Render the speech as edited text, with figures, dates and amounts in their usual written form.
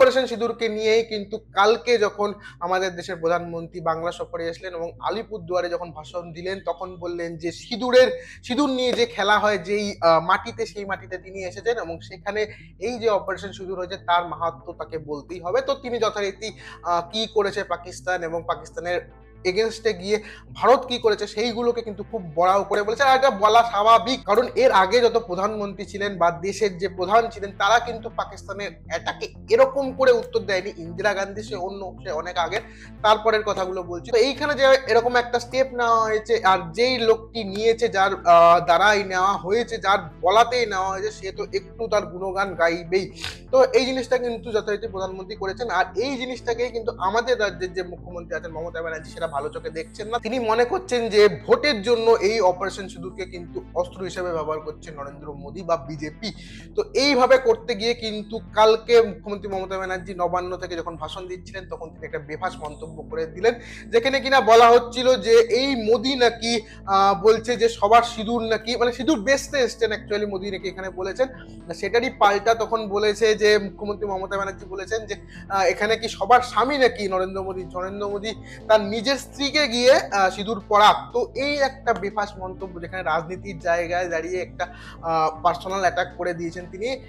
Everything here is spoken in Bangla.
অপারেশন সিঁদুরকে নিয়েই কিন্তু কালকে যখন আমাদের দেশের প্রধানমন্ত্রী বাংলা সফরে এসলেন এবং আলিপুরদুয়ারে যখন ভাষণ দিলেন, তখন বললেন যে সিঁদুর নিয়ে যে খেলা হয় যেই মাটিতে, সেই মাটিতে তিনি এসেছেন এবং সেখানে এই যে অপারেশন সিঁদুর হয়েছে তার মাহাত্ম্য তাকে বলতেই হবে। তো তিনি যথারীতি কি করেছে পাকিস্তান এবং পাকিস্তানের এগেনস্টে গিয়ে ভারত কি করেছে সেইগুলোকে কিন্তু খুব বড়াও করে বলেছে। আর এটা বলা স্বাভাবিক, কারণ এর আগে যত প্রধানমন্ত্রী ছিলেন বা দেশের যে প্রধান ছিলেন তারা কিন্তু পাকিস্তানের অ্যাটাকে এরকম করে উত্তর দেয়নি। ইন্দিরা গান্ধী সে অন্য, সে অনেক আগে, তারপরের কথাগুলো বলছি। তো এইখানে যে এরকম একটা স্টেপ নেওয়া হয়েছে আর যেই লোকটি নিয়েছে, যার দ্বারাই নেওয়া হয়েছে, যার বলাতেই নেওয়া হয়েছে, সে তো একটু তার গুণগান গাইবেই। তো এই জিনিসটা কিন্তু যথারীতি প্রধানমন্ত্রী করেছেন। আর এই জিনিসটাকেই কিন্তু আমাদের রাজ্যের যে মুখ্যমন্ত্রী আছেন মমতা ব্যানার্জি সেটা ভালো চোখে দেখছেন না। তিনি মনে করছেন যে ভোটের জন্য এই অপারেশন সিঁদুরকে কিন্তু অস্ত্র হিসেবে ব্যবহার করছে নরেন্দ্র মোদী বা বিজেপি। তো এইভাবে করতে গিয়ে কিন্তু কালকে মুখ্যমন্ত্রী মমতা ব্যানার্জি নবান্ন থেকে যখন ভাষণ দিচ্ছিলেন তখন তিনি একটা বেফাস মন্তব্য করে দিলেন, যেখানে কিনা বলা হচ্ছিল যে এই মোদী নাকি বলছে যে সবার সিঁদুর নাকি, মানে সিঁদুর বেচতে এসছেন অ্যাকচুয়ালি মোদী নাকি এখানে বলেছেন। সেটারই পাল্টা তখন বলেছে যে মুখ্যমন্ত্রী মমতা ব্যানার্জি বলেছেন যে এখানে কি সবার স্বামী নাকি নরেন্দ্র মোদী তার নিজের স্ত্রীকে গিয়ে সিঁদুর পরাক। তো এই একটা বেফাস মন্তব্য, যেখানে রাজনীতির জায়গায় দাঁড়িয়ে একটা পার্সোনাল অ্যাটাক করে দিয়েছেন তিনি।